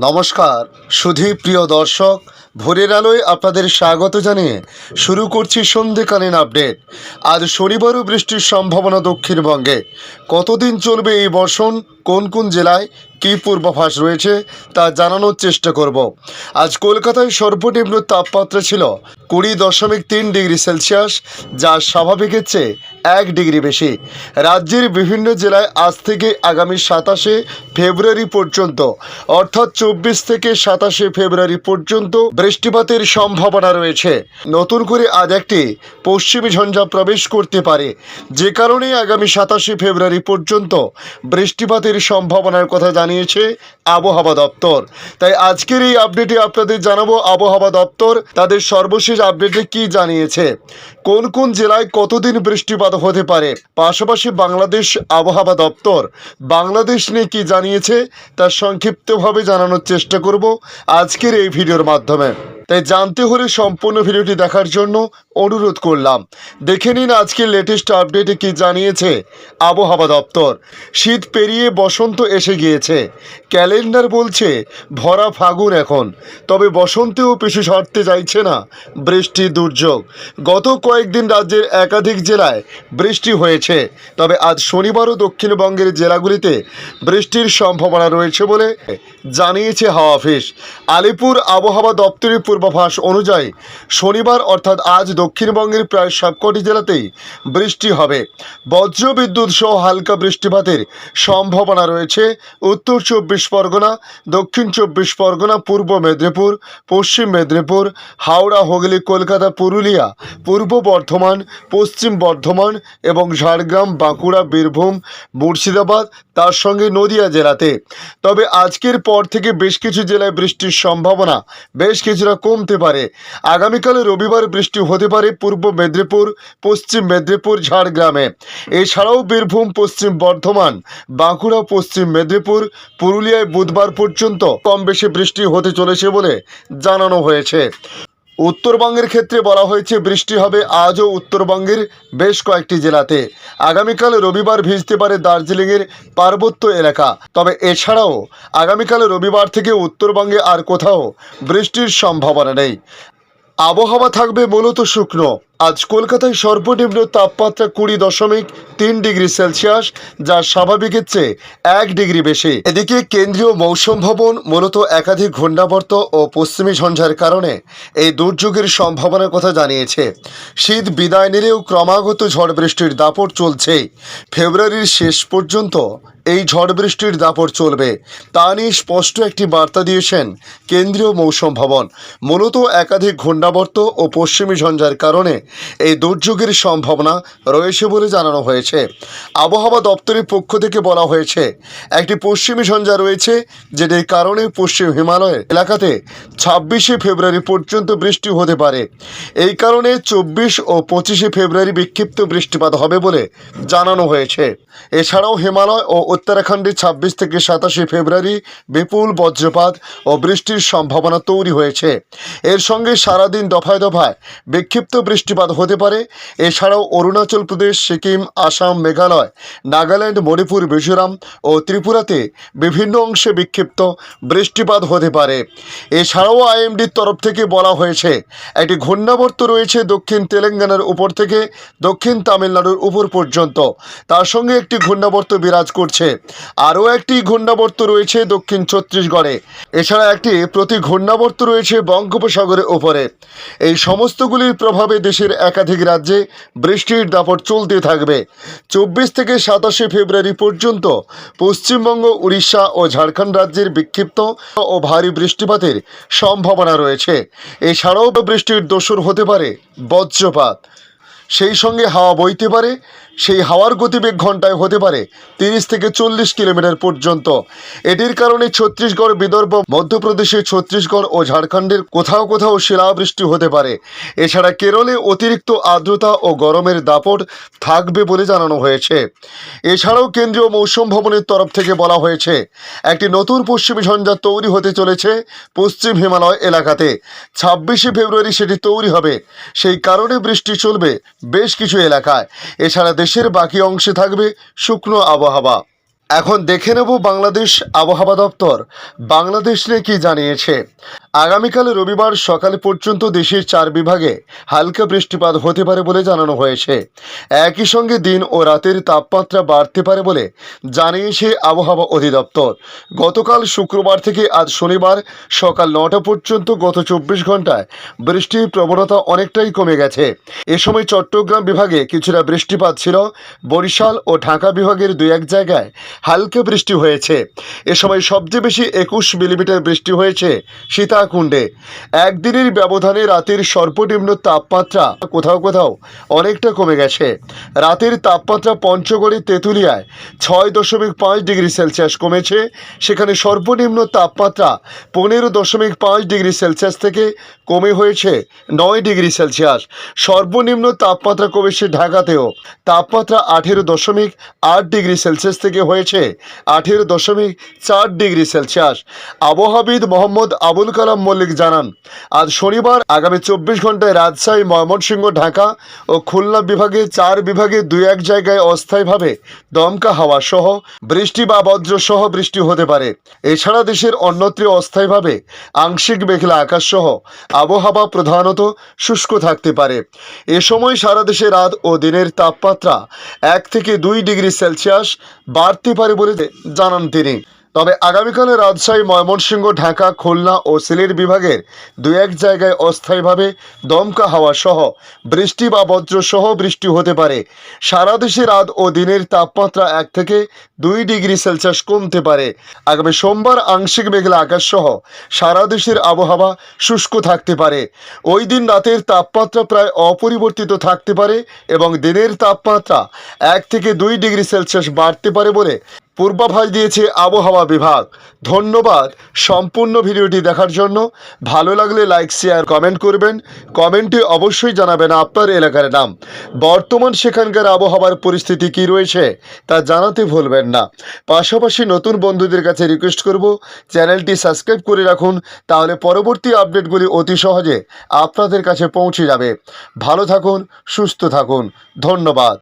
নমস্কার সুধী প্রিয় দর্শক, ভোরের আলোয় আপনাদের স্বাগত জানিয়ে শুরু করছি সন্ধ্যেকালীন আপডেট। আজ শনিবারও বৃষ্টির সম্ভাবনা দক্ষিণবঙ্গে। কতদিন চলবে এই বর্ষণ, কোন কোন জেলায় কী পূর্বাভাস রয়েছে তা জানানোর চেষ্টা করব। আজ কলকাতায় সর্বনিম্ন তাপমাত্রা ছিল 20.3 ডিগ্রি সেলসিয়াস, যা স্বাভাবিকের চেয়ে 1 ডিগ্রি বেশি। রাজ্যের বিভিন্ন জেলায় আজ থেকে আগামী 27 ফেব্রুয়ারি পর্যন্ত, অর্থাৎ 24 থেকে 27 ফেব্রুয়ারি পর্যন্ত বৃষ্টিপাতের সম্ভাবনা রয়েছে। নতুন করে আজ একটি পশ্চিমী ঝঞ্ঝা প্রবেশ করতে পারে, যে কারণে আগামী 27 ফেব্রুয়ারি পর্যন্ত বৃষ্টিপাতের সম্ভাবনার কথা জানিয়েছে আবহাওয়া দপ্তর। তাই আজকের এই আপডেটে আপনাদের জানাবো আবহাওয়া দপ্তর তাদের সর্বশেষ আপডেটে কি জানিয়েছে, কোন কোন জেলায় কতদিন বৃষ্টিপাত হতে পারে। পাশাপাশি বাংলাদেশ আবহাওয়া দপ্তর বাংলাদেশ নিয়ে কি জানিয়েছে তা সংক্ষিপ্তভাবে জানানোর চেষ্টা করব আজকের এই ভিডিওর মাধ্যমে। তাই জানতে হলে সম্পূর্ণ ভিডিওটি দেখার জন্য অনুরোধ করলাম। দেখে নিন আজকের লেটেস্ট আপডেটে কি জানিয়েছে আবহাওয়া দপ্তর। শীত পেরিয়ে বসন্ত এসে গিয়েছে, ক্যালেন্ডার বলছে ভরা ফাগুন এখন। তবে বসন্তেও পিছু সরতে চাইছে না বৃষ্টির দুর্যোগ। গত কয়েকদিন রাজ্যের একাধিক জেলায় বৃষ্টি হয়েছে, তবে আজ শনিবারও দক্ষিণবঙ্গের জেলাগুলিতে বৃষ্টির সম্ভাবনা রয়েছে বলে জানিয়েছে হাওয়া অফিস। আলিপুর আবহাওয়া দপ্তরের পূর্বাভাস অনুযায়ী শনিবার অর্থাৎ আজ দক্ষিণবঙ্গের প্রায় সবকটি জেলাতেই বৃষ্টি হবে। বজ্র বিদ্যুৎ সহ হালকা বৃষ্টিপাতের সম্ভাবনা রয়েছে উত্তর 24 পরগনা, দক্ষিণ 24 পরগনা, পূর্ব মেদিনীপুর, পশ্চিম মেদিনীপুর, হাওড়া, হুগলি, কলকাতা, পুরুলিয়া, পূর্ব বর্ধমান, পশ্চিম বর্ধমান এবং ঝাড়গ্রাম, বাঁকুড়া, বীরভূম, মুর্শিদাবাদ, তার সঙ্গে নদিয়া জেলাতে। তবে আজকের পর থেকে বেশ কিছু জেলায় বৃষ্টির সম্ভাবনা বেশ কিছুটা কমতে পারে। আগামীকাল রবিবার বৃষ্টি হতে পারে পূর্ব মেদিনীপুর, পশ্চিম মেদিনীপুর, ঝাড়গ্রামে। এছাড়াও বীরভূম, পশ্চিম বর্ধমান, বাঁকুড়া, পশ্চিম মেদিনীপুর, পুরুলিয়ায় বুধবার পর্যন্ত কম বেশি বৃষ্টি হতে চলেছে বলে জানানো হয়েছে। উত্তরবঙ্গের ক্ষেত্রে বলা হয়েছে বৃষ্টি হবে আজও উত্তরবঙ্গের বেশ কয়েকটি জেলাতে। আগামীকাল রবিবার ভিজতে পারে দার্জিলিংয়ের পার্বত্য এলাকা। তবে এছাড়াও আগামীকাল রবিবার থেকে উত্তরবঙ্গে আর কোথাও বৃষ্টির সম্ভাবনা নেই। আবহাওয়া থাকবে মূলত শুকনো। আজ কলকাতায় সর্বনিম্ন তাপমাত্রা 20.3 ডিগ্রি সেলসিয়াস, যা স্বাভাবিকের চেয়ে 1 ডিগ্রি বেশি। এদিকে কেন্দ্রীয় মৌসুম ভবন মূলত একাধিক ঘূর্ণাবর্ত ও পশ্চিমী ঝঞ্ঝার কারণে এই দুর্যোগের সম্ভাবনার কথা জানিয়েছে। শীত বিদায় নিলেও ক্রমাগত ঝড় বৃষ্টির দাপট চলছে। ফেব্রুয়ারির শেষ পর্যন্ত এই ঝড় বৃষ্টির দাপট চলবে, তা নিয়ে স্পষ্ট একটি বার্তা দিয়েছেন কেন্দ্রীয় মৌসুম ভবন। মূলত একাধিক ঘূর্ণাবর্ত ও পশ্চিমী ঝঞ্ঝার কারণে এই দুর্যোগের সম্ভাবনা রয়েছে বলে জানানো হয়েছে। আবহাওয়া দপ্তরের পক্ষ থেকে বলা হয়েছে একটি পশ্চিমী ঝঞ্ঝা রয়েছে, যেটির কারণে পশ্চিম হিমালয়ের এলাকাতে 26 ফেব্রুয়ারি পর্যন্ত বৃষ্টি হতে পারে। এই কারণে 24 ও 25 ফেব্রুয়ারি বিক্ষিপ্ত বৃষ্টিপাত হবে বলে জানানো হয়েছে। এছাড়াও হিমালয় ও উত্তরাখণ্ডে 26 থেকে 27 ফেব্রুয়ারি বিপুল বজ্রপাত ও বৃষ্টির সম্ভাবনা তৈরি হয়েছে। এর সঙ্গে সারাদিন দফায় দফায় বিক্ষিপ্ত বৃষ্টিপাত হতে পারে। এছাড়াও অরুণাচল প্রদেশ, সিকিম, আসাম, মেঘালয়, নাগাল্যান্ড, মণিপুর, মিজোরাম ও ত্রিপুরাতে বিভিন্ন অংশে বিক্ষিপ্ত বৃষ্টিপাত হতে পারে। এছাড়াও আইএমডির তরফ থেকে বলা হয়েছে একটি ঘূর্ণাবর্ত রয়েছে দক্ষিণ তেলেঙ্গানার উপর থেকে দক্ষিণ তামিলনাড়ুর উপর পর্যন্ত। তার সঙ্গে একটি ঘূর্ণাবর্ত বিরাজ করছে। আরও একটি ঘূর্ণাবর্ত রয়েছে দক্ষিণ ছত্তিশগড়ে। এছাড়া একটি প্রতি ঘূর্ণাবর্ত রয়েছে বঙ্গোপসাগরের উপরে। এই সমস্তগুলির প্রভাবে দেশের একাধিক রাজ্যে বৃষ্টির দাপট চলতে থাকবে। 24 থেকে 27 ফেব্রুয়ারি পর্যন্ত পশ্চিমবঙ্গ, উড়িষ্যা ও ঝাড়খণ্ড রাজ্যের বিক্ষিপ্ত ও ভারী বৃষ্টিপাতের সম্ভাবনা রয়েছে। এছাড়াও বৃষ্টির দোসর হতে পারে বজ্রপাত, সেই সঙ্গে হাওয়া বইতে পারে। সেই হাওয়ার গতিবেগ ঘন্টায় হতে পারে 30 থেকে 40 কিলোমিটার পর্যন্ত। এটির কারণে ছত্তিশগড়, বিদর্ভ, মধ্যপ্রদেশের ছত্তিশগড় ও ঝাড়খণ্ডের কোথাও কোথাও শিলাবৃষ্টি হতে পারে। এছাড়া কেরলে অতিরিক্ত আর্দ্রতা ও গরমের দাপট থাকবে বলে জানানো হয়েছে। এছাড়াও কেন্দ্রীয় মৌসুম ভবনের তরফ থেকে বলা হয়েছে একটি নতুন পশ্চিমী ঝঞ্ঝা তৈরি হতে চলেছে পশ্চিম হিমালয় এলাকাতে। 26 ফেব্রুয়ারি সেটি তৈরি হবে। সেই কারণে বৃষ্টি চলবে বেশ কিছু এলাকায়। এছাড়া দেশের বাকি অংশে থাকবে শুকনো আবহাওয়া। এখন দেখে নেব বাংলাদেশ আবহাওয়া দপ্তর বাংলাদেশ নিয়ে কি জানিয়েছে। আগামীকাল রবিবার সকাল পর্যন্ত দেশের 4 বিভাগে হালকা বৃষ্টিপাত হতে পারে বলে জানানো হয়েছে। একই সঙ্গে দিন ও রাতের তাপমাত্রা বাড়তে পারে বলে জানিয়েছে আবহাওয়া অধিদপ্তর। গতকাল শুক্রবার থেকে আজ শনিবার সকাল 9টা পর্যন্ত গত 24 ঘন্টায় বৃষ্টির প্রবণতা অনেকটাই কমে গেছে। এ সময় চট্টগ্রাম বিভাগে কিছুটা বৃষ্টিপাত ছিল। বরিশাল ও ঢাকা বিভাগের 2-1 জায়গায় হালকা বৃষ্টি হয়েছে। এ সময় সবচেয়ে বেশি 21 মিলিমিটার বৃষ্টি হয়েছে সীতাকুণ্ডে। একদিনের ব্যবধানে রাতের সর্বনিম্ন তাপমাত্রা কোথাও কোথাও অনেকটা কমে গেছে। রাতের তাপমাত্রা পঞ্চগড়ে তেঁতুলিয়ায় 6.5 ডিগ্রি সেলসিয়াস কমেছে। সেখানে সর্বনিম্ন তাপমাত্রা 15.5 ডিগ্রি সেলসিয়াস থেকে কমে হয়েছে 9 ডিগ্রি সেলসিয়াস। সর্বনিম্ন তাপমাত্রা কমেছে ঢাকাতেও। তাপমাত্রা 18.8 ডিগ্রি সেলসিয়াস থেকে হয়েছে 18.4 ডিগ্রি সেলসিয়াস। আবহাওয়াবিদ মোহাম্মদ আবুল কালাম মল্লিক জানান, আজ শনিবার আগামী 24 ঘন্টায় রাজশাহী, ময়মনসিংহ, ঢাকা ও খুলনা বিভাগে 4 বিভাগে 2-1 জায়গায় অস্থায়ীভাবে দমকা হাওয়া সহ বৃষ্টি বা বজ্র সহ বৃষ্টি হতে পারে। এছাড়া দেশের অন্যত্র অস্থায়ীভাবে আংশিক মেঘলা আকাশ সহ আবহাওয়া প্রধানত শুষ্ক থাকতে পারে। এ সময় সারা দেশে রাত ও দিনের তাপমাত্রা 1 থেকে 2 ডিগ্রি সেলসিয়াস বাড়তে পারে বলে জানান তিনি। তবে আগামীকালে রাজশাহী, ময়মনসিংহ, ঢাকা, খুলনা ও সিলেট বিভাগের 2-1 জায়গায় অস্থায়ীভাবে দমকা হাওয়া সহ বৃষ্টি বা বজ্র সহ বৃষ্টি হতে পারে। সারা দেশে রাত ও দিনের তাপমাত্রা 1 থেকে 2 ডিগ্রি সেলসিয়াস কমতে পারে। আগামী সোমবার আংশিক মেঘলা আকাশ সহ সারা দেশের আবহাওয়া শুষ্ক থাকতে পারে। ওই দিন রাতের তাপমাত্রা প্রায় অপরিবর্তিত থাকতে পারে এবং দিনের তাপমাত্রা 1 থেকে 2 ডিগ্রি সেলসিয়াস বাড়তে পারে বলে পূর্বাভাস দিয়েছে আবহাওয়া বিভাগ। ধন্যবাদ সম্পূর্ণ ভিডিওটি দেখার জন্য। ভালো লাগলে লাইক, শেয়ার, কমেন্ট করবেন। কমেন্টে অবশ্যই জানাবেন আপনার এলাকার নাম। বর্তমান সেখানকার আবহাওয়ার পরিস্থিতি কী রয়েছে তা জানাতে ভুলবেন না। পাশাপাশি নতুন বন্ধুদের কাছে রিকোয়েস্ট করব, চ্যানেলটি সাবস্ক্রাইব করে রাখুন, তাহলে পরবর্তী আপডেটগুলি অতি সহজে আপনাদের কাছে পৌঁছে যাবে। ভালো থাকুন, সুস্থ থাকুন। ধন্যবাদ।